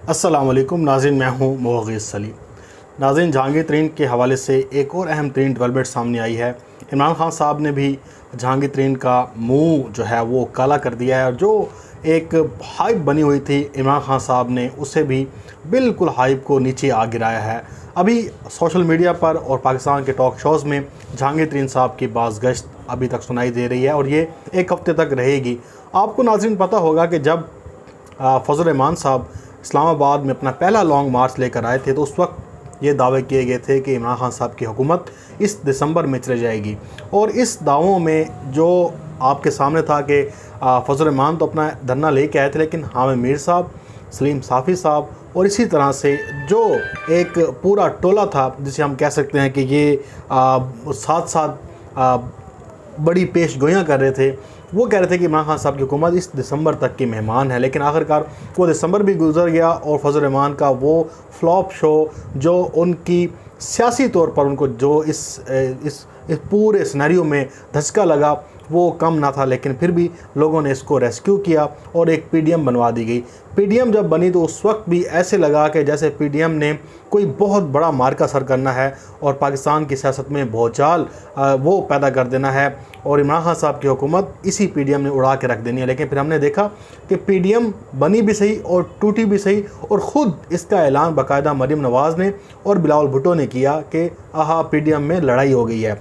अस्सलाम वालेकुम नाज़रीन, मैं हूँ मुग़ीस सलीम। नाज़रीन, जहांगीर तरीन के हवाले से एक और अहम तरीन डेवलपमेंट सामने आई है। इमरान खान साहब ने भी जहांगीर तरीन का मुंह जो है वो काला कर दिया है, और जो एक हाइप बनी हुई थी इमरान खान साहब ने उसे भी बिल्कुल हाइप को नीचे आ गिराया है। अभी सोशल मीडिया पर और पाकिस्तान के टॉक शोज़ में जहांगीर तरीन साहब की बाज़गश्त अभी तक सुनाई दे रही है, और ये एक हफ़्ते तक रहेगी। आपको नाज़रीन पता होगा कि जब फजल रहमान साहब इस्लामाबाद में अपना पहला लॉन्ग मार्च लेकर आए थे, तो उस वक्त ये दावे किए गए थे कि इमरान खान साहब की हुकूमत इस दिसंबर में चले जाएगी। और इस दावों में जो आपके सामने था कि फजल रहमान तो अपना धरना लेके आए थे, लेकिन हामिद मीर साहब, सलीम साफ़ी साहब और इसी तरह से जो एक पूरा टोला था, जिसे हम कह सकते हैं कि ये साथ साथ बड़ी पेश गोइयाँ कर रहे थे, वो कह रहे थे कि इमरान खान साहब की हुकूमत इस दिसंबर तक की मेहमान है। लेकिन आखिरकार वो दिसंबर भी गुजर गया, और फजल रहमान का वो फ्लॉप शो जो उनकी सियासी तौर पर उनको जो इस पूरे सिनेरियो में धचका लगा वो कम ना था। लेकिन फिर भी लोगों ने इसको रेस्क्यू किया और एक पीडीएम बनवा दी गई। पीडीएम जब बनी तो उस वक्त भी ऐसे लगा कि जैसे पीडीएम ने कोई बहुत बड़ा मार्का सर करना है और पाकिस्तान की सियासत में भौचाल वो पैदा कर देना है, और इमरान खान साहब की हुकूमत इसी पीडीएम ने उड़ा के रख देनी है। लेकिन फिर हमने देखा कि पीडीएम बनी भी सही और टूटी भी सही, और ख़ुद इसका ऐलान बाकायदा मरीम नवाज़ ने और बिलावल भुट्टो ने किया कि आहा पीडीएम में लड़ाई हो गई है।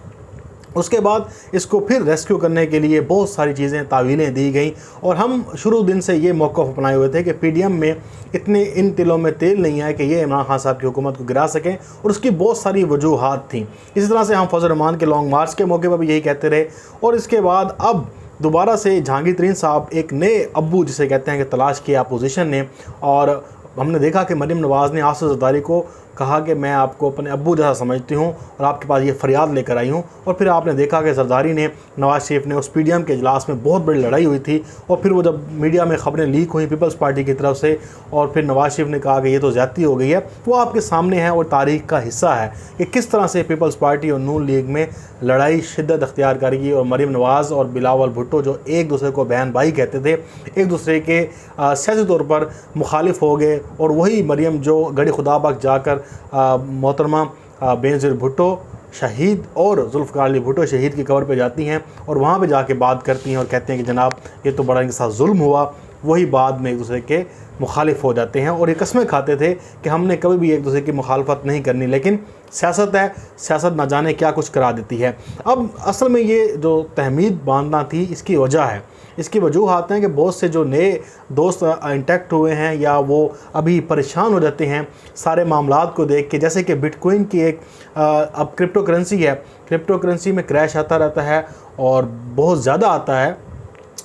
उसके बाद इसको फिर रेस्क्यू करने के लिए बहुत सारी चीज़ें तावीलें दी गई, और हम शुरू दिन से ये मौक़िफ़ अपनाए हुए थे कि पीडीएम में इतने इन तिलों में तेल नहीं है कि ये इमरान खान साहब की हुकूमत को गिरा सकें, और उसकी बहुत सारी वजूहात थी। इसी तरह से हम फजल रहमान के लॉन्ग मार्च के मौके पर भी यही कहते रहे, और इसके बाद अब दोबारा से जहांगीर तरीन साहब एक नए अब्बू जिसे कहते हैं कि तलाश किया अपोजिशन ने, और हमने देखा कि मरीम नवाज़ ने आसिफ ज़रदारी को कहा कि मैं आपको अपने अब्बू जैसा समझती हूँ और आपके पास ये फरियाद लेकर आई हूँ। और फिर आपने देखा कि ज़रदारी ने, नवाज़ शरीफ ने, उस पीडीएम के इजलास में बहुत बड़ी लड़ाई हुई थी, और फिर वो जब मीडिया में ख़बरें लीक हुई पीपल्स पार्टी की तरफ से, और फिर नवाज़ शरीफ ने कहा कि ये तो ज़्यादती हो गई है, वो आपके सामने है और तारीख़ का हिस्सा है कि किस तरह से पीपल्स पार्टी और नून लीग में लड़ाई शिद्दत अख्तियार करेगी। और मरीम नवाज़ और बिलावल भुट्टो जो एक दूसरे को बहन भाई कहते थे, एक दूसरे के सियासी तौर पर मुखालिफ हो गए, और वही मरीम जो गड़ी खुदा बख्श जाकर मोहतरमा बेनज़ीर भुट्टो शहीद और जुल्फ़िकार अली भुट्टो शहीद की कब्र पे जाती हैं, और वहाँ पे जाके बात करती हैं और कहते हैं कि जनाब ये तो बड़ा इनके साथ जुल्म हुआ। वही बाद में एक दूसरे के मुखालिफ हो जाते हैं, और ये कस्में खाते थे कि हमने कभी भी एक दूसरे की मुखालफत नहीं करनी। लेकिन सियासत है, सियासत ना जाने क्या कुछ करा देती है। अब असल में ये जो तहमीद बांधना थी, इसकी वजह है, इसकी वजूहात हैं कि बहुत से जो नए दोस्त इंटैक्ट हुए हैं या वो अभी परेशान हो जाते हैं सारे मामलात को देख के। जैसे कि बिटकॉइन की एक अब क्रिप्टो करेंसी है, क्रिप्टो करेंसी में क्रैश आता रहता है और बहुत ज़्यादा आता है,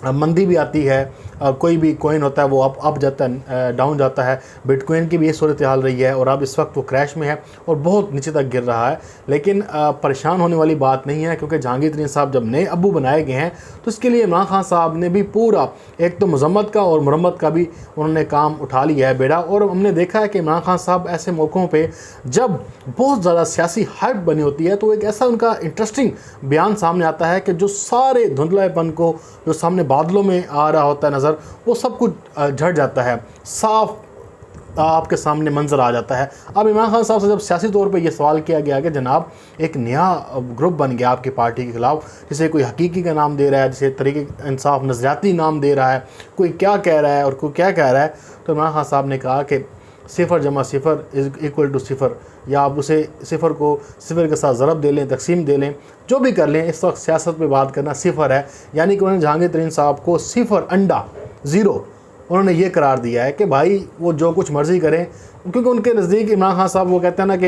मंदी भी आती है। कोई भी कॉइन होता है वो अप जाता है, डाउन जाता है। बिटकॉइन की भी ये सूरत हाल रही है, और अब इस वक्त वो क्रैश में है और बहुत नीचे तक गिर रहा है। लेकिन परेशान होने वाली बात नहीं है, क्योंकि जहांगीर तरीन साहब जब नए अब्बू बनाए गए हैं तो इसके लिए इमरान खान साहब ने भी पूरा एक तो मजम्मत का और मुरम्मत का भी उन्होंने काम उठा लिया है बेड़ा। और हमने देखा है कि इमरान खान साहब ऐसे मौक़ों पर जब बहुत ज़्यादा सियासी हाइप बनी होती है तो एक ऐसा उनका इंटरेस्टिंग बयान सामने आता है कि जो सारे धुंधलापन को जो सामने बादलों में आ रहा होता है नज़र, वो सब कुछ झड़ जाता है, साफ आपके सामने मंजर आ जाता है। अब इमरान खान साहब से जब सियासी तौर पे ये सवाल किया गया कि जनाब एक नया ग्रुप बन गया आपकी पार्टी के ख़िलाफ़, जिसे कोई हकीकी का नाम दे रहा है, जिसे तरीके इंसाफ नज़रियाती नाम दे रहा है, कोई क्या कह रहा है और कोई क्या कह रहा है, तो इमरान खान साहब ने कहा कि 0 + 0 = 0, या आप उसे 0 को 0 के साथ ज़रब दे लें, तकसीम दे लें, जो भी कर लें, इस वक्त सियासत पे बात करना 0 है। यानी कि उन्होंने जहांगीर तरीन साहब को 0 अंडा 0 उन्होंने ये करार दिया है कि भाई वो जो कुछ मर्ज़ी करें, क्योंकि उनके नज़दीक इमरान खान साहब वो कहते हैं ना कि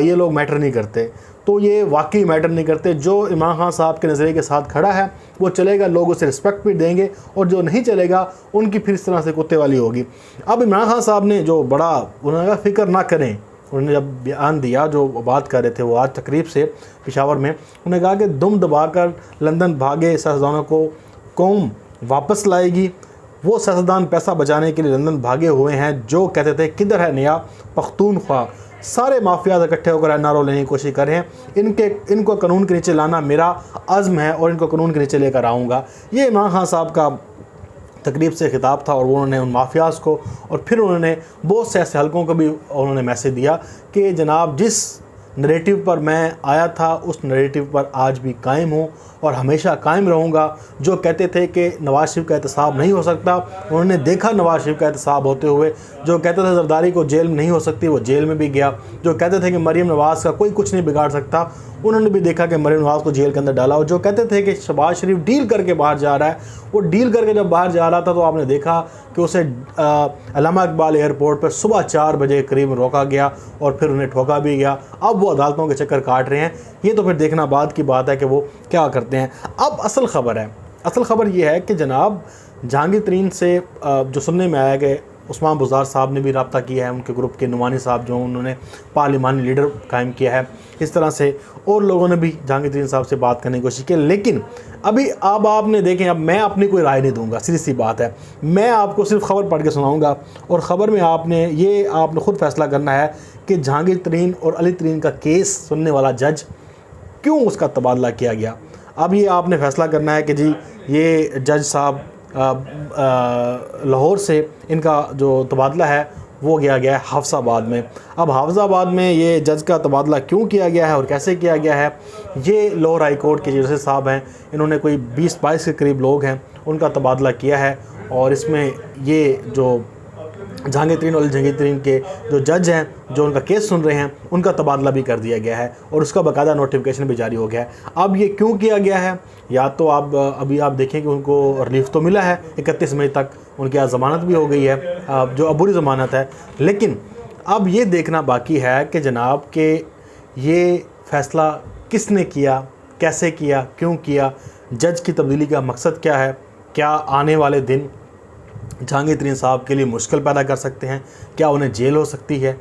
ये लोग मैटर नहीं करते, तो ये वाकई मैटर नहीं करते। जो इमरान खान साहब के नज़रिए के साथ खड़ा है वो चलेगा, लोग उसे रिस्पेक्ट भी देंगे, और जो नहीं चलेगा उनकी फिर इस तरह से कुत्ते वाली होगी। अब इमरान खान साहब ने जो बड़ा उन्होंने कहा फ़िक्र ना करें, उन्होंने जब बयान दिया, जो बात कर रहे थे वो आज तकरीब से पेशावर में, उन्होंने कहा कि दुम दबाकर लंदन भागे सियासतदानों को कौम वापस लाएगी। वो सियासतदान पैसा बचाने के लिए लंदन भागे हुए हैं जो कहते थे किधर है नया पख्तूनख्वा। सारे माफिया इकट्ठे होकर एनआरओ लेने की कोशिश कर रहे हैं। इनको कानून के नीचे लाना मेरा अज़्म है और इनको कानून के नीचे लेकर आऊँगा। ये इमरान खान साहब का तकरीब से खिताब था और वो उन्होंने उन माफियाज़ को और फिर उन्होंने बहुत से ऐसे हलकों को भी उन्होंने मैसेज दिया कि जनाब जिस नरेटिव पर मैं आया था उस नरेटिव पर आज भी कायम हूँ और हमेशा कायम रहूँगा। जो कहते थे कि नवाज शरीफ का एहतसाब नहीं हो सकता, उन्होंने देखा नवाज शरीफ का एहतसाब होते हुए। जो कहते थे जरदारी को जेल नहीं हो सकती, वो जेल में भी गया। जो कहते थे कि मरीम नवाज़ का कोई कुछ नहीं बिगाड़ सकता, उन्होंने भी देखा कि मरीम नवाज़ को जेल के अंदर डाला। और जो कहते थे कि शहबाज शरीफ डील करके बाहर जा रहा है, वो डील करके जब बाहर जा रहा था तो आपने देखा कि उसे अल्लामा इकबाल एयरपोर्ट पर सुबह 4 बजे करीब रोका गया और फिर उन्हें ठोका भी गया। अब वो अदालतों के चक्कर काट रहे हैं। ये तो फिर देखना बाद की बात है कि वो क्या करते हैं। अब असल ख़बर ये है कि जनाब जहांगीर तरीन से जो सुनने में आया कि उस्मान बुज़दार साहब ने भी रब्ता किया है, उनके ग्रुप के नुमानी साहब जो उन्होंने पार्लिमानी लीडर कायम किया है, इस तरह से और लोगों ने भी जहांगीर तरीन साहब से बात करने की कोशिश की। लेकिन अभी अब आपने देखें, अब मैं अपनी कोई राय नहीं दूंगा, सीधी सी बात है। मैं आपको सिर्फ ख़बर पढ़ के सुनाऊंगा और ख़बर में आपने ख़ुद फैसला करना है कि जहांगीर तरीन और अली तरीन का केस सुनने वाला जज क्यों उसका तबादला किया गया। अब ये आपने फ़ैसला करना है कि जी ये जज साहब लाहौर से इनका जो तबादला है वो किया गया है हाफिज़ाबाद में। अब हाफिज़ाबाद में ये जज का तबादला क्यों किया गया है और कैसे किया गया है, ये लाहौर हाई कोर्ट के जज साहब हैं, इन्होंने कोई 20-22 के करीब लोग हैं उनका तबादला किया है। और इसमें ये जो जहांगीर तरीन और जहांगीर तरीन के जो जज हैं जो उनका केस सुन रहे हैं उनका तबादला भी कर दिया गया है और उसका बाकायदा नोटिफिकेशन भी जारी हो गया है। अब ये क्यों किया गया है, या तो अभी आप देखें कि उनको रिलीफ तो मिला है 31 मई तक, उनकी आज ज़मानत भी हो गई है जो अबूरी ज़मानत है। लेकिन अब ये देखना बाकी है कि जनाब के ये फ़ैसला किसने किया, कैसे किया, क्यों किया, जज की तब्दीली का मकसद क्या है, क्या आने वाले दिन जहांगीर तरीन साहब के लिए मुश्किल पैदा कर सकते हैं, क्या उन्हें जेल हो सकती है,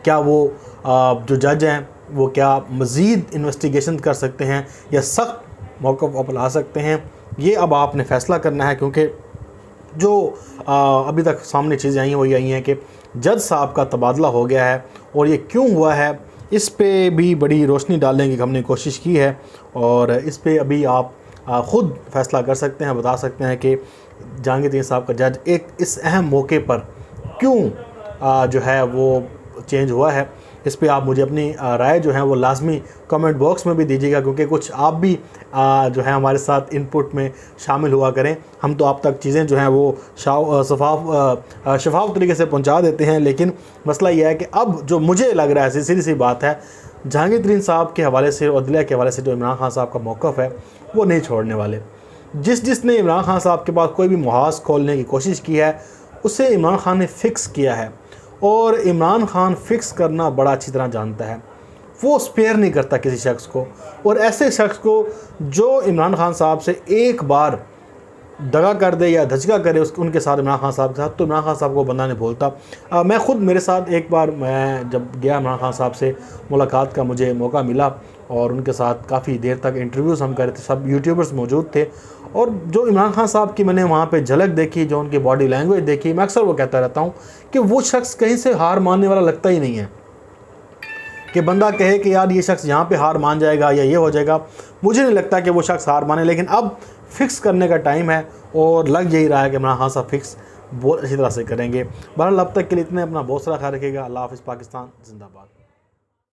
क्या वो जो जज हैं वो क्या मज़ीद इन्वेस्टिगेशन कर सकते हैं या सख्त मौक़िफ़ अपना सकते हैं, ये अब आपने फ़ैसला करना है। क्योंकि जो अभी तक सामने चीज़ें आई हैं वो ये आई हैं कि जज साहब का तबादला हो गया है और ये क्यों हुआ है, इस पे भी बड़ी रोशनी डालने की हमने कोशिश की है और इस पे अभी आप ख़ुद फ़ैसला कर सकते हैं, बता सकते हैं कि जहांगीर तरीन साहब का जज एक इस अहम मौके पर क्यों जो है वो चेंज हुआ है। इस पे आप मुझे अपनी राय जो है वो लाजमी कमेंट बॉक्स में भी दीजिएगा, क्योंकि कुछ आप भी जो है हमारे साथ इनपुट में शामिल हुआ करें। हम तो आप तक चीज़ें जो हैं वो शफाफ तरीके से पहुंचा देते हैं, लेकिन मसला यह है कि अब जो मुझे लग रहा है सीधी सी बात है, जहांगीर तरीन साहब के हवाले से और अदलिया के हवाले से जो इमरान खान साहब का मौक़िफ़ है वो नहीं छोड़ने वाले। जिसने इमरान खान साहब के पास कोई भी मुहाज़ खोलने की कोशिश की है उसे इमरान खान ने फ़िक्स किया है और इमरान खान फ़िक्स करना बड़ा अच्छी तरह जानता है। वो स्पेयर नहीं करता किसी शख्स को, और ऐसे शख्स को जो इमरान खान साहब से एक बार दगा कर दे या धचका करे उनके साथ इमरान खान साहब के साथ, तो इमरान खान साहब को बंदा नहीं भूलता। मैं ख़ुद मेरे साथ एक बार मैं जब गया इमरान खान साहब से मुलाकात का मुझे मौका मिला और उनके साथ काफ़ी देर तक इंटरव्यूज़ हम कर रहे थे, सब यूट्यूबर्स मौजूद थे। और जो इमरान खान साहब की मैंने वहाँ पे झलक देखी, जो उनकी बॉडी लैंग्वेज देखी, मैं अक्सर वो कहता रहता हूँ कि वो शख्स कहीं से हार मानने वाला लगता ही नहीं है कि बंदा कहे कि यार ये शख्स यहाँ पे हार मान जाएगा या ये हो जाएगा। मुझे नहीं लगता कि वो शख्स हार माने, लेकिन अब फ़िक्स करने का टाइम है और लग यही रहा है कि इमरान खान साहब फ़िक्स बहुत अच्छी तरह से करेंगे। बहरहाल अब तक के लिए इतने, अपना बहुत सारा ख्याल रखिएगा। अल्लाह हाफ़िज़। पाकिस्तान जिंदाबाद।